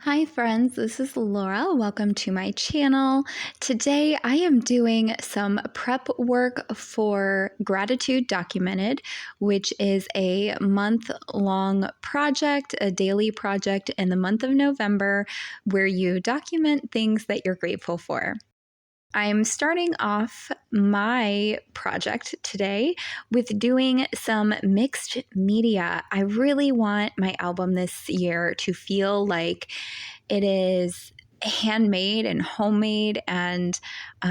Hi friends, this is Laura. Welcome to my channel. Today I am doing some prep work for Gratitude Documented, which is a month-long project, a daily project in the month of November where you document things that you're grateful for. I'm starting off my project today with doing some mixed media. I really want my album this year to feel like it is handmade and homemade and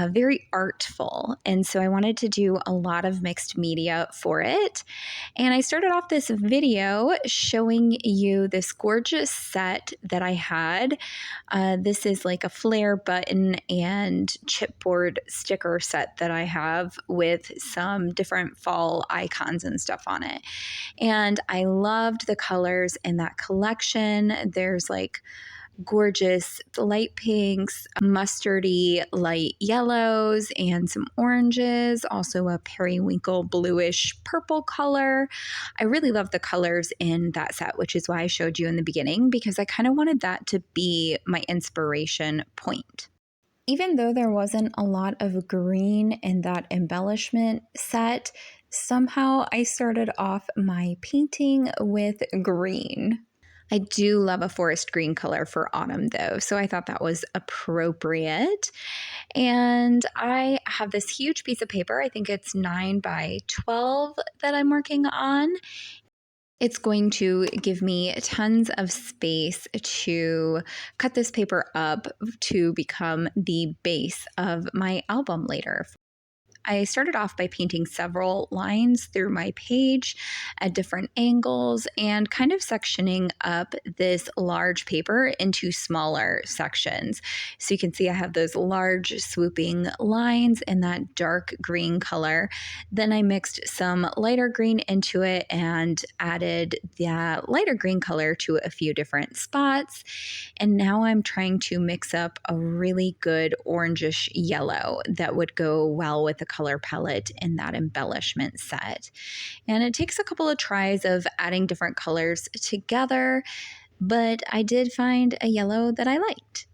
very artful. And so I wanted to do a lot of mixed media for it. And I started off this video showing you this gorgeous set that I had. This is like a flare button and chipboard sticker set that I have with some different fall icons and stuff on it. And I loved the colors in that collection. There's like gorgeous light pinks, mustardy light yellows, and some oranges, also a periwinkle bluish purple color. I really love the colors in that set, which is why I showed you in the beginning, because I kind of wanted that to be my inspiration point. Even though there wasn't a lot of green in that embellishment set, somehow I started off my painting with green. I do love a forest green color for autumn though, so I thought that was appropriate. And I have this huge piece of paper, I think it's 9 by 12 that I'm working on. It's going to give me tons of space to cut this paper up to become the base of my album later. I started off by painting several lines through my page at different angles and kind of sectioning up this large paper into smaller sections. So you can see I have those large swooping lines in that dark green color. Then I mixed some lighter green into it and added that lighter green color to a few different spots. And now I'm trying to mix up a really good orangish yellow that would go well with the color palette in that embellishment set. And it takes a couple of tries of adding different colors together, but I did find a yellow that I liked.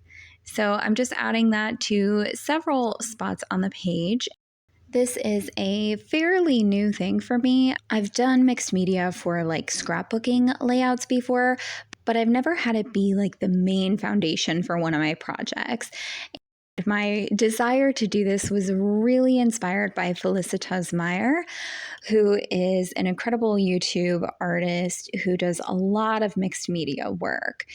So I'm just adding that to several spots on the page. This is a fairly new thing for me. I've done mixed media for like scrapbooking layouts before, but I've never had it be like the main foundation for one of my projects. My desire to do this was really inspired by Felicitas Meyer, who is an incredible YouTube artist who does a lot of mixed media work.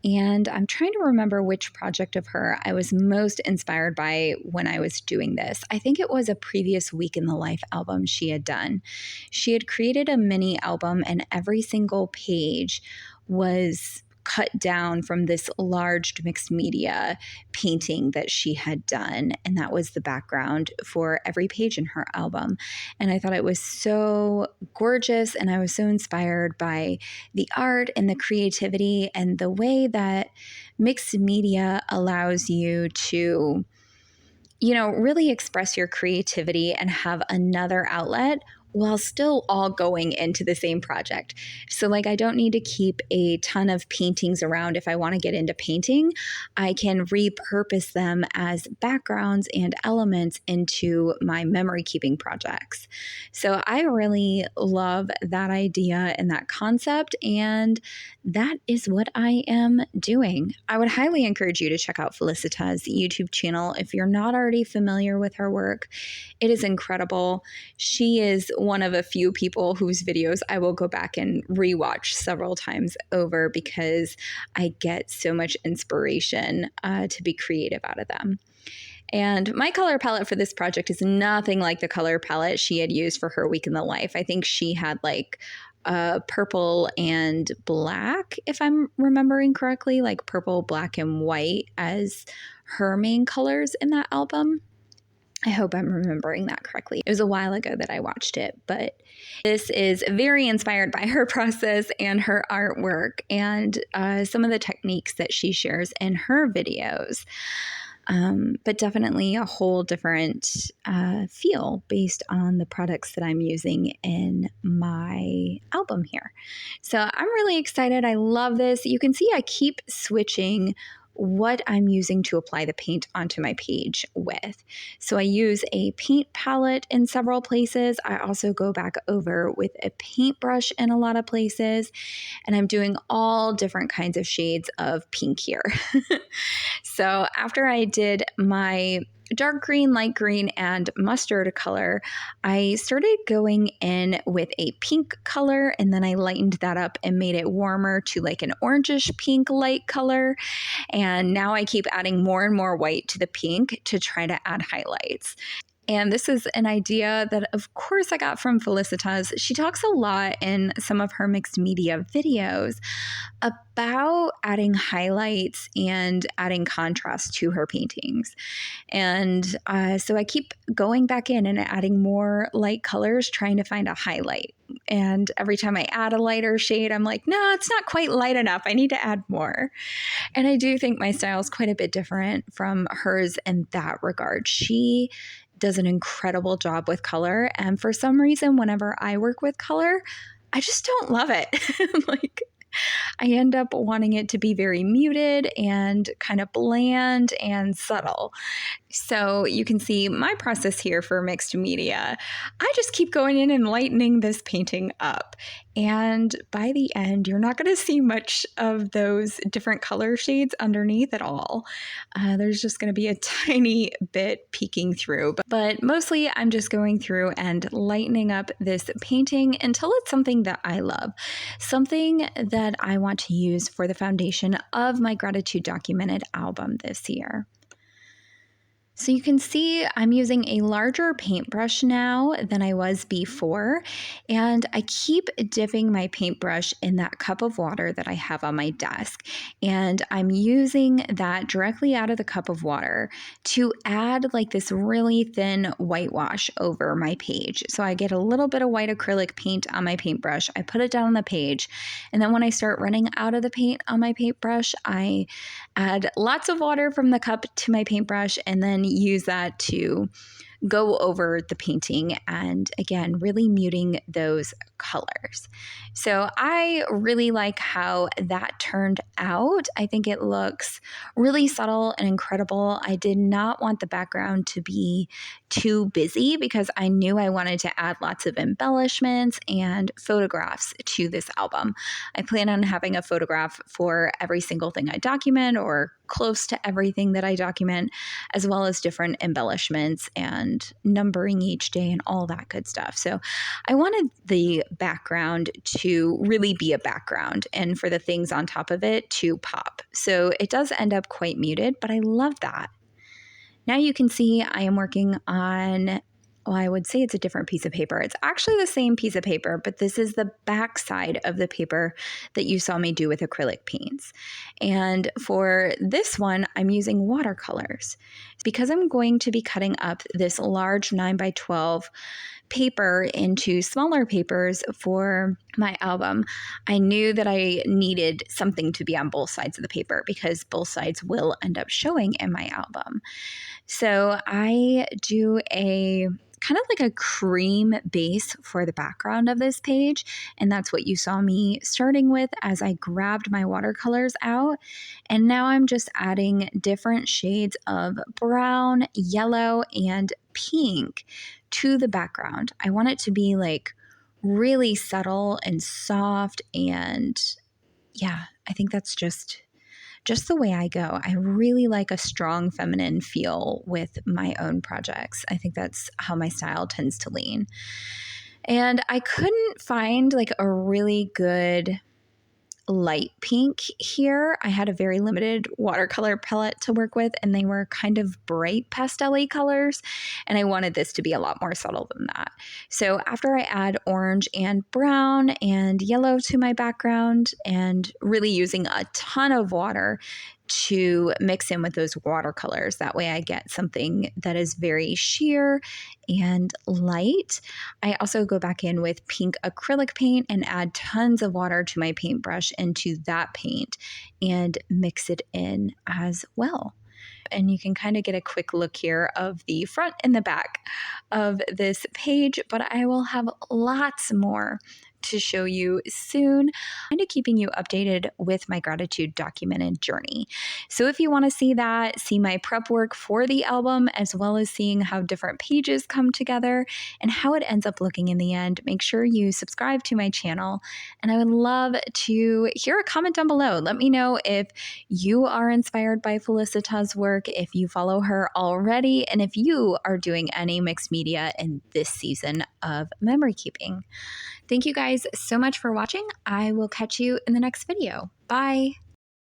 And I'm trying to remember which project of her I was most inspired by when I was doing this. I think it was a previous Week in the Life album she had done. She had created a mini album, and every single page was cut down from this large mixed media painting that she had done. And that was the background for every page in her album. And I thought it was so gorgeous. And I was so inspired by the art and the creativity and the way that mixed media allows you to, really express your creativity and have another outlet while still all going into the same project. So like I don't need to keep a ton of paintings around if I want to get into painting. I can repurpose them as backgrounds and elements into my memory keeping projects. So I really love that idea and that concept, and that is what I am doing. I would highly encourage you to check out Felicitas' YouTube channel if you're not already familiar with her work. It is incredible. She is one of a few people whose videos I will go back and rewatch several times over because I get so much inspiration to be creative out of them. And my color palette for this project is nothing like the color palette she had used for her Week in the Life. I think she had like purple and black, if I'm remembering correctly, like purple, black, and white as her main colors in that album. I hope I'm remembering that correctly. It was a while ago that I watched it, but this is very inspired by her process and her artwork and some of the techniques that she shares in her videos. but definitely a whole different feel based on the products that I'm using in my album here. So I'm really excited. I love this. You can see I keep switching what I'm using to apply the paint onto my page with. So I use a paint palette in several places. I also go back over with a paintbrush in a lot of places, and I'm doing all different kinds of shades of pink here. So after I did my dark green, light green, and mustard color, I started going in with a pink color, and then I lightened that up and made it warmer to like an orangish pink light color. And now I keep adding more and more white to the pink to try to add highlights. And this is an idea that, of course, I got from Felicitas. She talks a lot in some of her mixed media videos about adding highlights and adding contrast to her paintings. And so I keep going back in and adding more light colors, trying to find a highlight. And every time I add a lighter shade, I'm like, no, it's not quite light enough. I need to add more. And I do think my style is quite a bit different from hers in that regard. She does an incredible job with color. And for some reason, whenever I work with color, I just don't love it. Like, I end up wanting it to be very muted and kind of bland and subtle. So you can see my process here for mixed media. I just keep going in and lightening this painting up. And by the end, you're not going to see much of those different color shades underneath at all. There's just going to be a tiny bit peeking through. But mostly I'm just going through and lightening up this painting until it's something that I love, something that I want to use for the foundation of my Gratitude Documented album this year. So you can see I'm using a larger paintbrush now than I was before, and I keep dipping my paintbrush in that cup of water that I have on my desk, and I'm using that directly out of the cup of water to add like this really thin whitewash over my page. So I get a little bit of white acrylic paint on my paintbrush, I put it down on the page, and then when I start running out of the paint on my paintbrush, I add lots of water from the cup to my paintbrush and then use that to go over the painting and again, really muting those colors. So I really like how that turned out. I think it looks really subtle and incredible. I did not want the background to be too busy because I knew I wanted to add lots of embellishments and photographs to this album. I plan on having a photograph for every single thing I document or close to everything that I document, as well as different embellishments and numbering each day and all that good stuff. So I wanted the background to really be a background and for the things on top of it to pop. So it does end up quite muted, but I love that. Now you can see I am working on, well, I would say it's a different piece of paper. It's actually the same piece of paper, but this is the back side of the paper that you saw me do with acrylic paints. And for this one, I'm using watercolors. Because I'm going to be cutting up this large 9x12 paper into smaller papers for my album, I knew that I needed something to be on both sides of the paper because both sides will end up showing in my album. So I do a kind of like a cream base for the background of this page. And that's what you saw me starting with as I grabbed my watercolors out. And now I'm just adding different shades of brown, yellow, and pink to the background. I want it to be like really subtle and soft. And yeah, I think that's just the way I go. I really like a strong feminine feel with my own projects. I think that's how my style tends to lean. And I couldn't find like a really good light pink here. I had a very limited watercolor palette to work with, and they were kind of bright pastel-y colors, and I wanted this to be a lot more subtle than that. So after I add orange and brown and yellow to my background and really using a ton of water to mix in with those watercolors, that way I get something that is very sheer and light. I also go back in with pink acrylic paint and add tons of water to my paintbrush into that paint and mix it in as well. And you can kind of get a quick look here of the front and the back of this page, but I will have lots more to show you soon, kind of keeping you updated with my gratitude documented journey. So if you want to see that, see my prep work for the album, as well as seeing how different pages come together and how it ends up looking in the end, make sure you subscribe to my channel. And I would love to hear a comment down below. Let me know if you are inspired by Felicita's work, if you follow her already, and if you are doing any mixed media in this season of memory keeping. Thank you guys so much for watching. I will catch you in the next video. Bye.